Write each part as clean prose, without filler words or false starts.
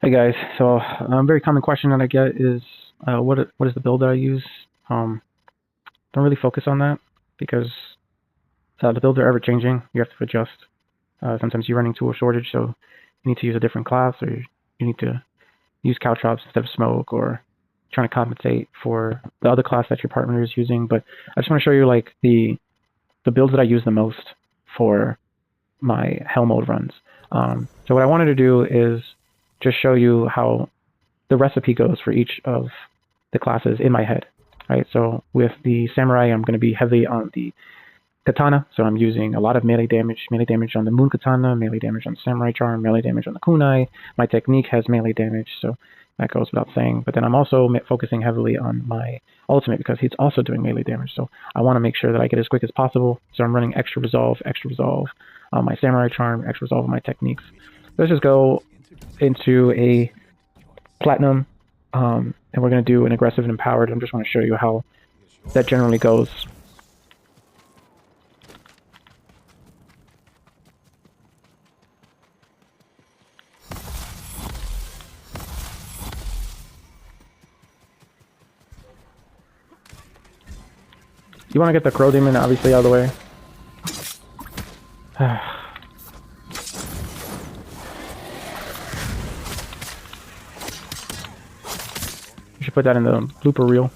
Hey guys, so a very common question that I get is what is the build that I use? Don't really focus on that because the builds are ever changing. You have to adjust. Sometimes you're running tool shortage, so you need to use a different class, or you need to use caltrops instead of smoke, or trying to compensate for the other class that your partner is using. But I just want to show you like the builds that I use the most for my hell mode runs. So what I wanted to do is just show you how the recipe goes for each of the classes in my head. Right. So with the samurai, I'm going to be heavy on the katana, so I'm using a lot of melee damage on the moon katana, melee damage on the samurai charm, melee damage on the kunai. My technique has melee damage, so that goes without saying. But then I'm also focusing heavily on my ultimate because he's also doing melee damage. So I want to make sure that I get as quick as possible. So I'm running extra resolve on my samurai charm, extra resolve on my techniques. Let's just go into a platinum, and we're going to do an aggressive and empowered. I just want to show you how that generally goes. You want to get the crow demon obviously out of the way. You should put that in the blooper reel.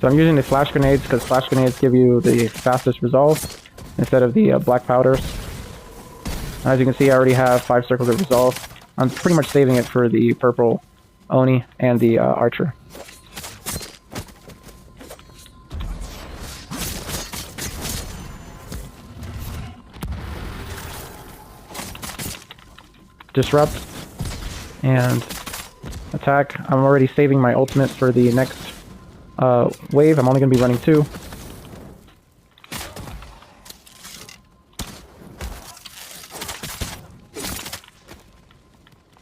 So I'm using the flash grenades because flash grenades give you the fastest resolve instead of the black powders. As you can see, I already have 5 circles of resolve. I'm pretty much saving it for the purple Oni and the archer. Disrupt and attack. I'm already saving my ultimate for the next wave. I'm only going to be running 2.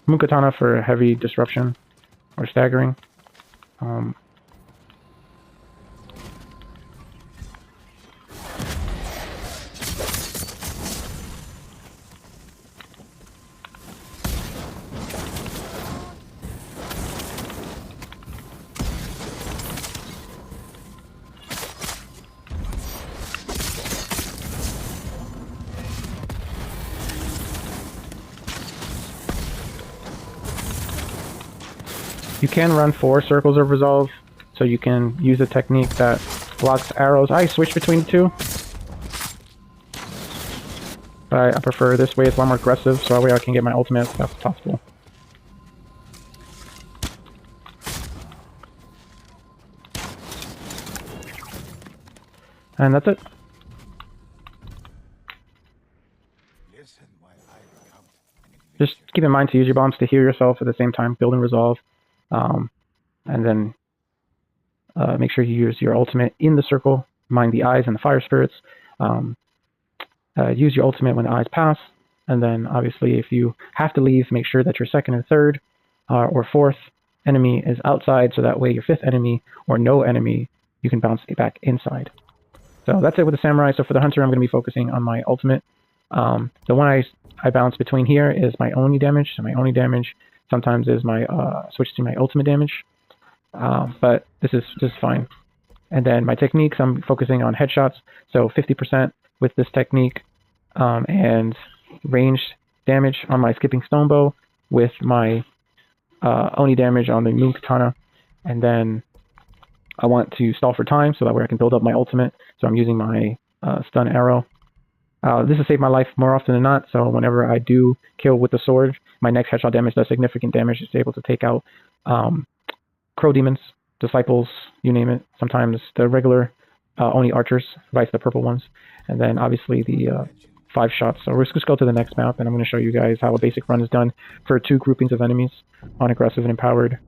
Mukatana for heavy disruption or staggering. You can run 4 circles of resolve, so you can use a technique that blocks arrows. I switch between the two, but I prefer this way. It's a lot more aggressive, so that way I can get my ultimate as fast as possible. And that's it. Just keep in mind to use your bombs to heal yourself at the same time, build and resolve. And then make sure you use your ultimate in the circle, mind the eyes and the fire spirits. Use your ultimate when the eyes pass, and then obviously if you have to leave, make sure that your second and third or fourth enemy is outside, so that way your 5th enemy or no enemy, you can bounce it back inside. So that's it with the samurai. So for the hunter, I'm going to be focusing on my ultimate. The one I bounce between here is my Oni damage. So my Oni damage sometimes is my switch to my ultimate damage, but this is fine. And then my techniques, I'm focusing on headshots, so 50% with this technique, and ranged damage on my skipping stone bow with my Oni damage on the moon katana. And then I want to stall for time so that way I can build up my ultimate. So I'm using my stun arrow. This has saved my life more often than not, so whenever I do kill with the sword, my next headshot damage does significant damage. It's able to take out crow demons, disciples, you name it. Sometimes the regular Oni archers, vice the purple ones. And then obviously the 5 shots. So let's just go to the next map, and I'm going to show you guys how a basic run is done for 2 groupings of enemies on aggressive and empowered.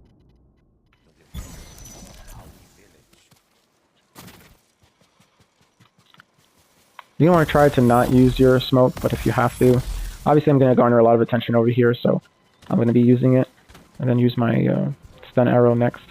You don't want to try to not use your smoke, but if you have to, obviously I'm going to garner a lot of attention over here, so I'm going to be using it, and then use my stun arrow next.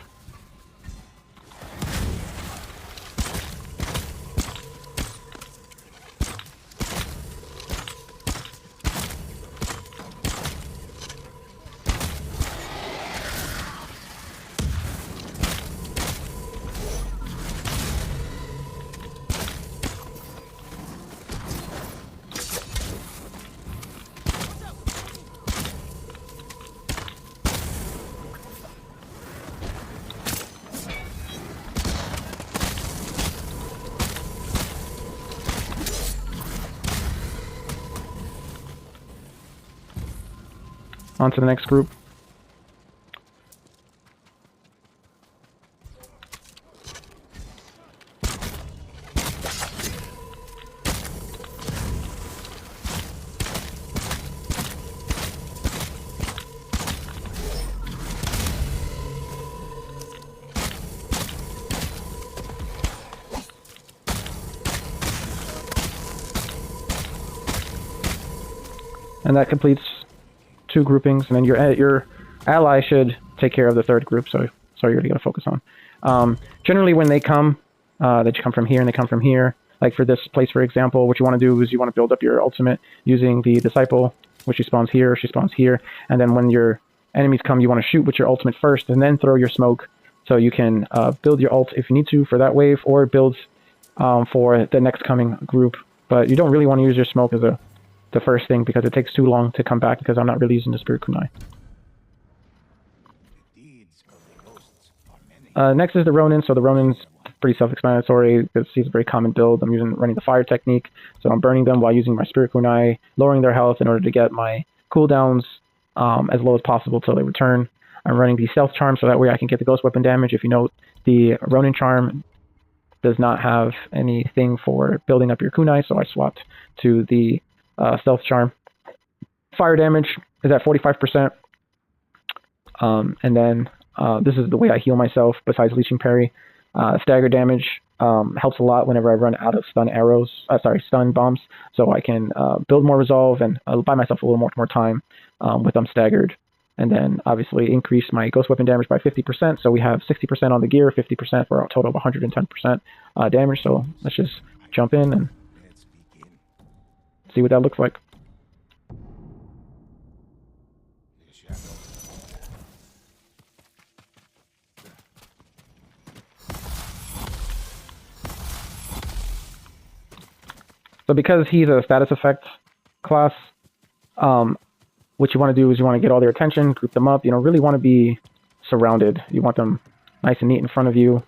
on to the next group. And that completes 2 groupings, and then your ally should take care of the 3rd group, so you're really going to focus on. Generally, when they come, they come from here and they come from here. Like for this place, for example, what you want to do is you want to build up your ultimate using the Disciple, which she spawns here, and then when your enemies come, you want to shoot with your ultimate first, and then throw your smoke, so you can build your ult if you need to for that wave, or build for the next coming group. But you don't really want to use your smoke as the first thing, because it takes too long to come back, because I'm not really using the Spirit Kunai. Next is the Ronin. So the Ronin's pretty self-explanatory. He's a very common build. I'm running the fire technique, so I'm burning them while using my Spirit Kunai, lowering their health in order to get my cooldowns as low as possible till they return. I'm running the Stealth Charm, so that way I can get the Ghost Weapon damage. If you note, the Ronin Charm does not have anything for building up your kunai, so I swapped to the Stealth Charm. Fire damage is at 45%. And then this is the way I heal myself besides Leeching Parry. Stagger damage helps a lot whenever I run out of stun bombs, so I can build more resolve and buy myself a little more time with staggered. And then obviously increase my Ghost Weapon damage by 50%, so we have 60% on the gear, 50% for a total of 110% damage. So let's just jump in and see what that looks like. So because he's a status effect class, what you want to do is you want to get all their attention, group them up. You don't really want to be surrounded. You want them nice and neat in front of you.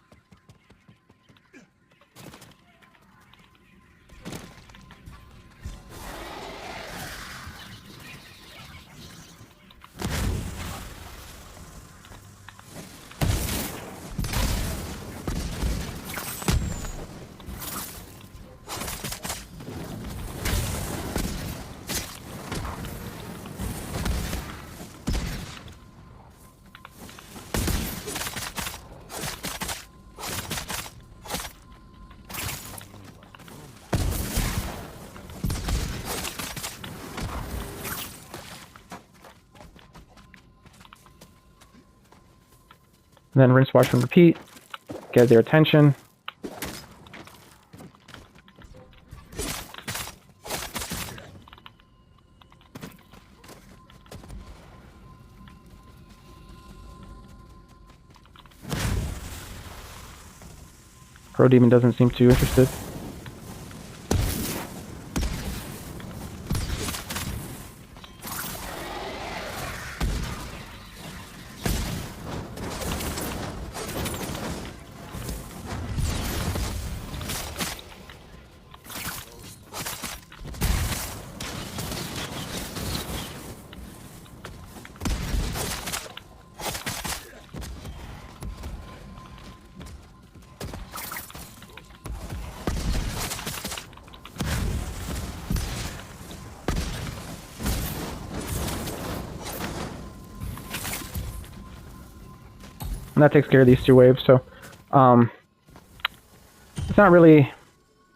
And then rinse, wash, and repeat. Get their attention. Crow Demon doesn't seem too interested. And that takes care of these 2 waves, so it's not really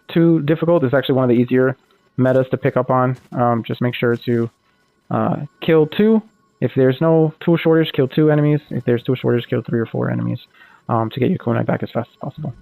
too difficult. It's actually one of the easier metas to pick up on. Just make sure to kill 2. If there's no tool shortage, kill 2 enemies. If there's tool shortage, kill 3 or 4 enemies to get your kunai back as fast as possible.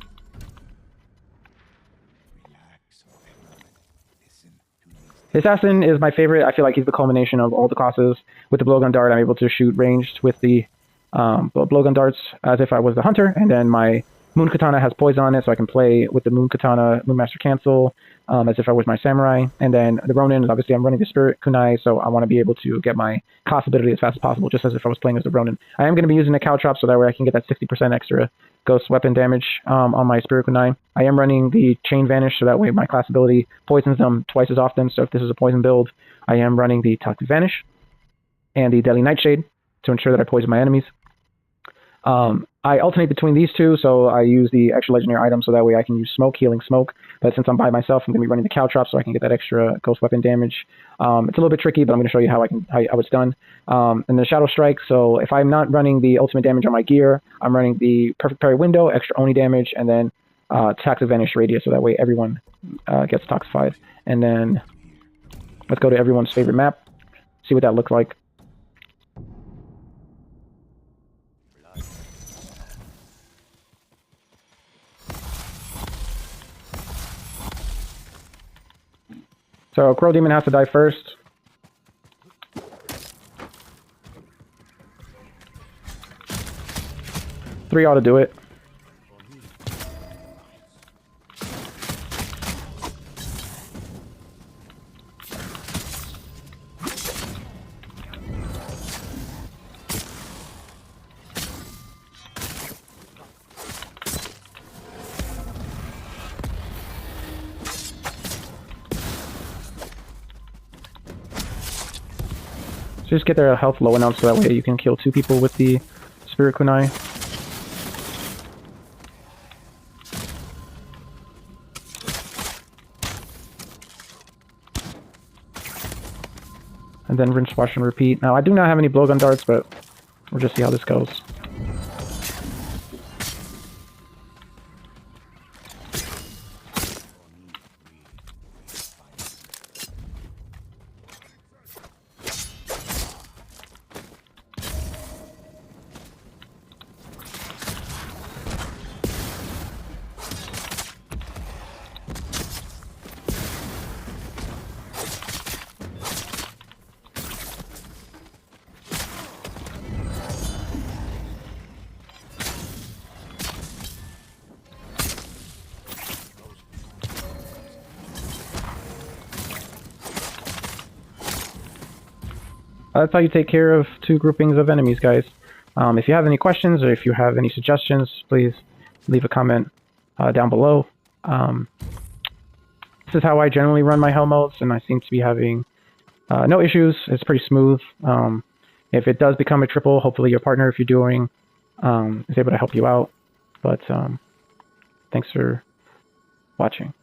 The Assassin is my favorite. I feel like he's the culmination of all the classes. With the blowgun dart, I'm able to shoot ranged with the blowgun darts as if I was the hunter, and then my Moon Katana has poison on it, so I can play with the Moon Katana, Moonmaster Cancel, as if I was my samurai. And then the Ronin is obviously I'm running the Spirit Kunai, so I want to be able to get my class ability as fast as possible, just as if I was playing as the Ronin. I am going to be using a Cow Chop, so that way I can get that 60% extra Ghost Weapon damage on my Spirit Kunai. I am running the Chain Vanish, so that way my class ability poisons them twice as often. So if this is a poison build, I am running the Toxic Vanish. and the Deadly Nightshade to ensure that I poison my enemies. I alternate between these two, so I use the extra legendary item so that way I can use Smoke, Healing Smoke. But since I'm by myself, I'm going to be running the Caltrop so I can get that extra ghost weapon damage. It's a little bit tricky, but I'm going to show you how it's done. And the Shadow Strike, so if I'm not running the ultimate damage on my gear, I'm running the Perfect Parry Window, extra Oni damage, and then Toxic Vanish Radius, so that way everyone gets toxified. And then let's go to everyone's favorite map, see what that looks like. So Crow Demon has to die first. Three ought to do it. So just get their health low enough so that way you can kill 2 people with the Spirit Kunai. And then rinse, wash, and repeat. Now I do not have any blowgun darts, but we'll just see how this goes. That's how you take care of 2 groupings of enemies, guys. If you have any questions or if you have any suggestions, please leave a comment down below. This is how I generally run my hell modes, and I seem to be having no issues. It's pretty smooth. If it does become a triple, hopefully your partner, if you're doing, is able to help you out. But thanks for watching.